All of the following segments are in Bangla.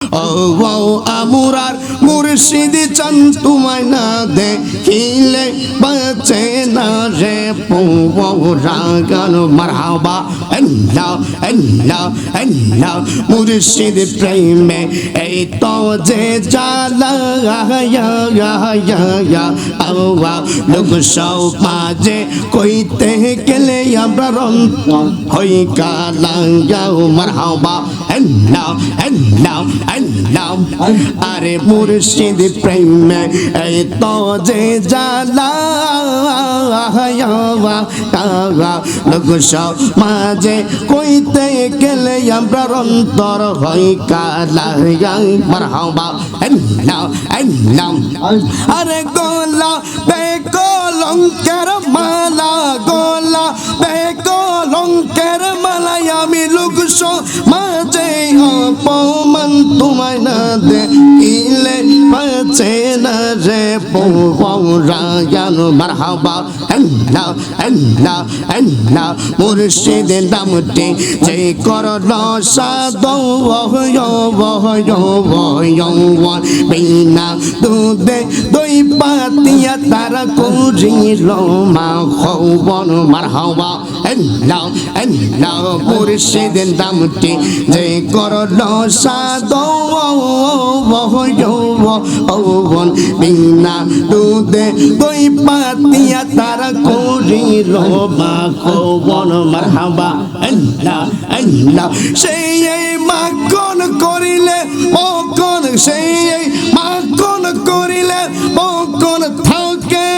ও আমুরার মুর্শিদ চান তোমায় না দেখিলে বাঁচে না রে পৌরা গান মারহাবা আল্লাহ আল্লাহ আল্লাহ মুর্শিদ প্রেমে এই তো যে জালা আল্লাহ লোক সব মাঝে কইতে গেলে আমরা রন্ত হই কালাঙ্গাও মারহাবা আল্লাহ আল্লাহ আল্লাহ আরে মুর্শিদ প্রেমে এই তো যে জালা লোক সব মাঝে কইতে গেলে আমরা অন্তর হই কালাঙ্গাও মারহাবা আল্লাহ আল্লাহ আরে গোলা বেকলঙ্কের মালা গোলা বেকলঙ্কের মালাই আমি লোক মাঝে অপমান তোমায় না দেখিলে বাঁচে না রে পৌরা গান মারহাবা আল্লাহ আল্লাহ আল্লাহ মুর্শিদের নামটি যে করল সাদো বিনা দুধে দই পাতিয়া তারা করিল মা খবন মারহাবা আল্লাহ আল্লাহ মুর্শিদের নামটি যে করল সাদো বিনা দুধে দই পাতিয়া তারা করিল মা খবন মারহাবা আল্লাহ আল্লাহ সেই মাখন করিলে মকন সেই মাখন করিলে মকন থাকে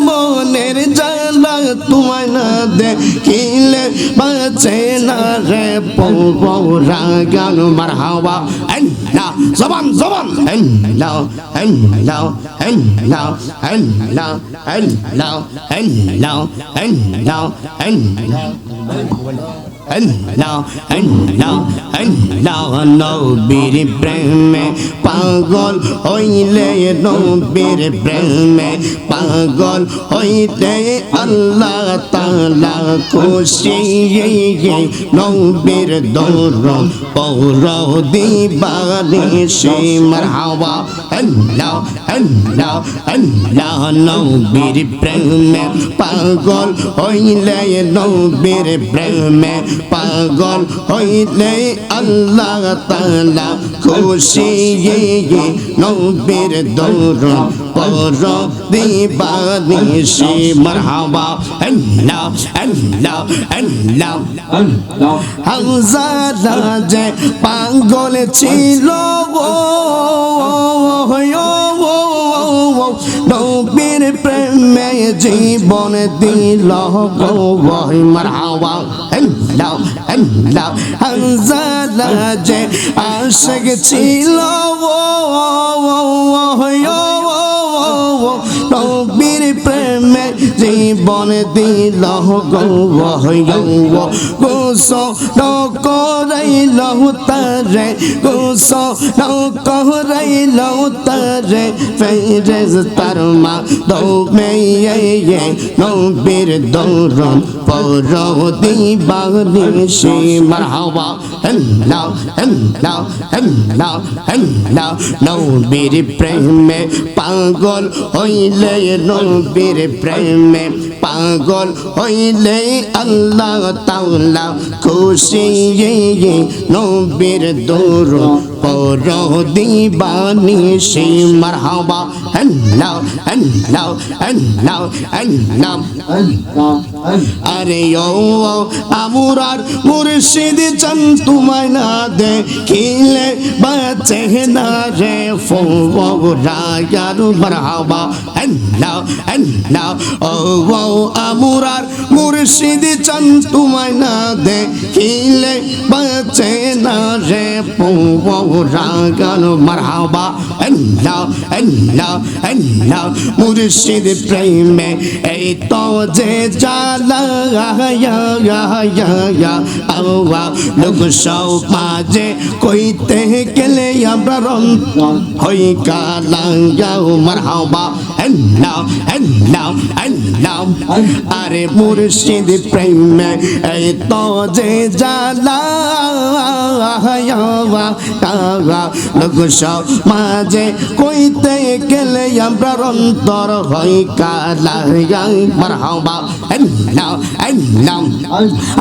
মনের জ্বালা তোমায় না দেখিলে বাঁচে না রে পৌরা গান মারহাবা আল্লাহ জবান জবান আল্লাহ আল্লাহ আল্লাহ আল্লাহ আল্লাহ আল্লাহ আল্লাহ আল্লাহ আল্লাহ আল্লাহ আল্লাহ নবীর প্রেমে পাগল হইলে নবীর প্রেমে পাগল হইতে আল্লাহ তাআলা খুশি নবীর দরদ পৌর দিবানিশি মারহাবা আল্লাহ আল্লাহ আল্লাহ নবীর প্রেমে পাগল হইলে নবীর প্রেমে পাগল হইলে আল্লাহ তাআলা খুশি নবীর দরদ পৌর দিবানিশি মারহাবা আল্লাহ আল্লাহ আল্লাহ হাজারা যে পাগল ছিল নবীর প্রেমে জীবন দিল গোয় মারহাবা আল্লাহ আল্লাহ হাজারা যে আশিক ছিল নবীর প্রেমে জীবন দিল গোসল করাইল তারে গোসল করাইল তারে ফেরেশতার মা দৌমে নবীর দরদ পৌর দিবানিশি মারহাবা আল্লাহ আল্লাহ আল্লাহ আল্লাহ নবীর প্রেমে পাগল হইলে নবীর প্রেমে পাগল হইলে আল্লাহ তাআলা খুশি নবীর দরদ পৌর দিবানিশি মারহাবা আল্লাহ আল্লাহ আল্লাহ আল্লাহ আরে ও আমুরার মুর্শিদ চান তোমায় না দেখিলে বাঁচে না রে পৌরা গান মারহাবা আল্লাহ আল্লাহ ও আমুরার মুর্শিদ চান তোমায় না দেখিলে বাঁচে না রে পৌরা গান মারহাবা আল্লাহ আল্লাহ আল্লাহ মুর্শিদ প্রেমে এই তো যে জালা আল্লাহ লোক সব মাঝে কইতে গেলে আমরা রন্ত হই কালাঙ্গাও মারহাবা আল্লাহ আল্লাহ আল্লাহ আরে মুর্শিদ প্রেমে এই তো যে জালা লোক সমাজে কইতে গেলে আমরা অন্তর হই কালা মারহাবা আল্লাহ আল্লাহ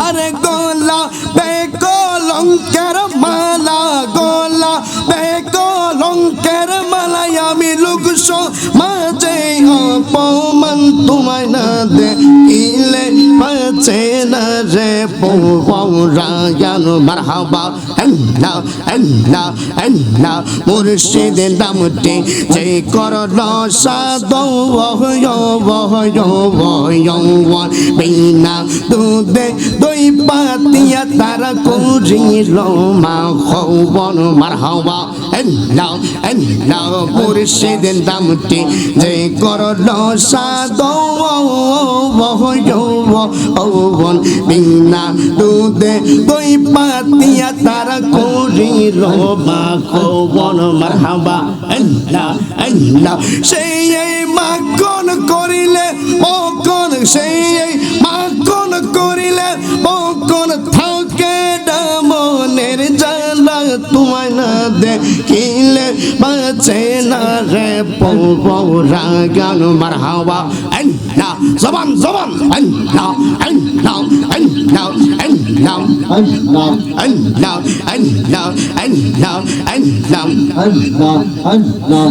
আরে গোলা বেকলঙ্কের মালা গোলা বেকলঙ্কের মালা আমি লোক সমাজে অপমান তোমায় না দেখিলে পাচ্ছে না রে পৌরায়ান মারহাবা আল্লাহ আল্লাহ আল্লাহ মুর্শিদের নামটি যে করল সাদৌ বিনা দুধে দই পাতিয়া তারা করিল মা খবন মারহাবা আল্লাহ আল্লাহ মুর্শিদের নামটি যে করল সাদৌ বিনা দুধে দই পাতিয়া তারা করিল মা খবন মারহাবা আল্লাহ আল্লাহ সেই মাখন করিলে মকন সেই মাখন করিলে মকন থাকে মনের জ্বালা তোমায় না দেখিলে বাঁচে না রে পৌরাগান মারহাবা আল্লাহ জবান জবান আল্লাহ আল্লাহ আল্লাহ আল্লাহ আল্লাহ আল্লাহ আল্লাহ আল্লাহ আল্লাহ আল্লাহ আল্লাহ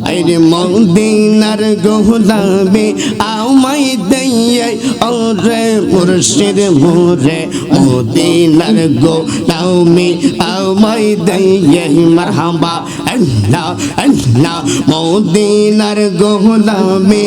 আরে মদিনার গোলামে আমায় দিয়ে ওরে মুর্শিদ মোরে মদিনার গোলামে আমায় দিয়ে মারহাবা আল্লাহ আল্লাহ মদিনার গোলামে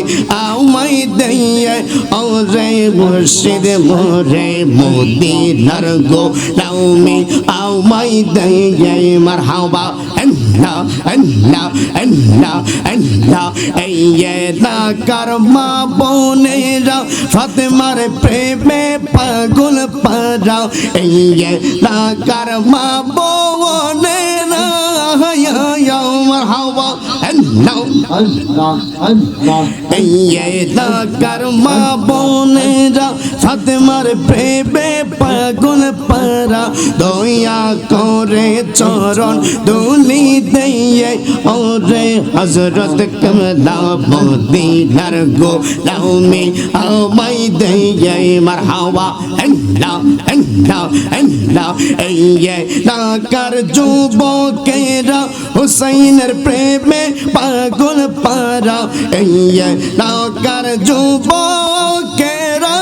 আমায় দিয়ে ওরে মুর্শিদ মোরে মদিনার গোলামে আমায় দিয়ে মারহাবা আল্লাহ আল্লাহ আল্লাহ আল্লাহ এই এলাকার মা বোনেরা ফাতেমার প্রেমে পাগল পারা এই এলাকার মা বোনেরা মারহাবা আল্লাহ আল্লাহ আল্লাহ এই এলাকার মা বোনেরা ফাতেমার প্রেমে পাগল পারা দয়া করে চরণ দুলি দিয়ে ওরে হযরত কমলা মদিনার গোলামে আমায় দিয়ে মারহাবা আল্লাহ আল্লাহ আল্লাহ এই এলাকার যুবকেরা হুসাইনের প্রেমে পাগল পারা এই এলাকার যুবকেরা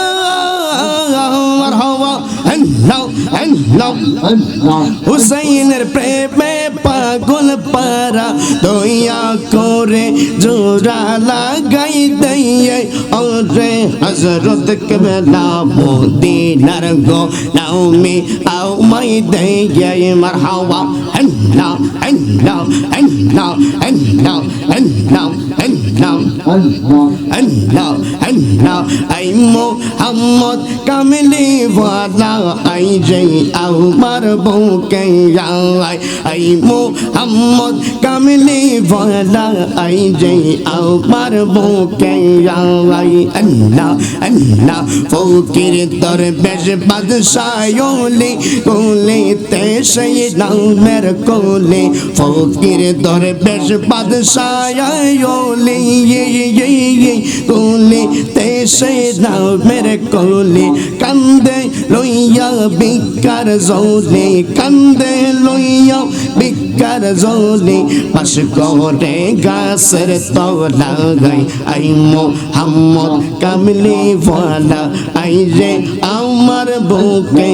মারহাবা আল্লাহ আল্লাহ আল্লাহ হুসাইনের প্রেমে পাগল পারা দয়া করে জোড়া লাগাই দিয়ে ওরে হযরত কমলা মদিনার গোলামে আমায় দিয়ে মারহাবা আল্লাহ আল্লাহ আল্লাহ আল্লাহ আল্লাহ আল্লাহ আল্লাহ আল্লাহ আই মোহাম্মদ কামলি ওয়ালা আই রে আমার বুকে আয় আই মোহাম্মদ কামলি ওয়ালা আই রে আমার বুকে আয় আল্লাহ আল্লাহ ফকির দরবেশ বাদশাহ ওলি কোলে তে সেই নামের কোলে ফকির দরবেশ বাদশাহ ওলি কোলে তে সেই নামের কোলে কান্দে লইয়া বিকার জোলে কান্দে লইয়া বিকার জোলে পাশ করে গাছের তলা গাই আই মোহাম্মদ কামলি ওয়ালা আই রে আমার বুকে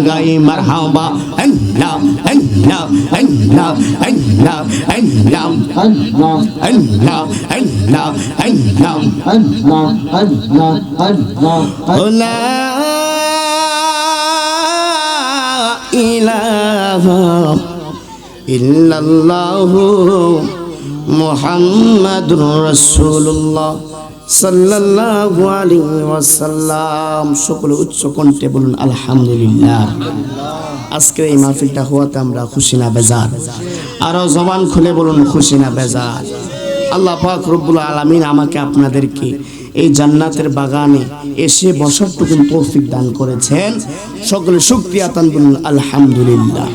গাই মারহাবা আল্লাহ আল্লাহ আল্লাহ আল্লাহ আল্লাহ আল্লাহ আল্লাহ আল্লাহ আল্লাহ আল্লাহ আল্লাহ আল্লাহ ইলাহা ইল্লাল্লাহু মুহাম্মাদুর রাসূলুল্লাহ সাল্লাল্লাহু আলাইহি ওয়াসাল্লাম। সকলে উচ্চ কণ্ঠে বলুন আলহামদুলিল্লাহ। আজকের এই মাহফিলটা হওয়াতে আমরা খুশি না বেজার? আরো জবান খুলে বলুন খুশি না বেজার? আল্লাহ পাক রব্বুল আলামিন আমাকে আপনাদেরকে এই জান্নাতের বাগানে এসে বসার টুকুন তৌফিক দান করেছেন। সকলে শুকরিয়া তান বলুন আলহামদুলিল্লাহ।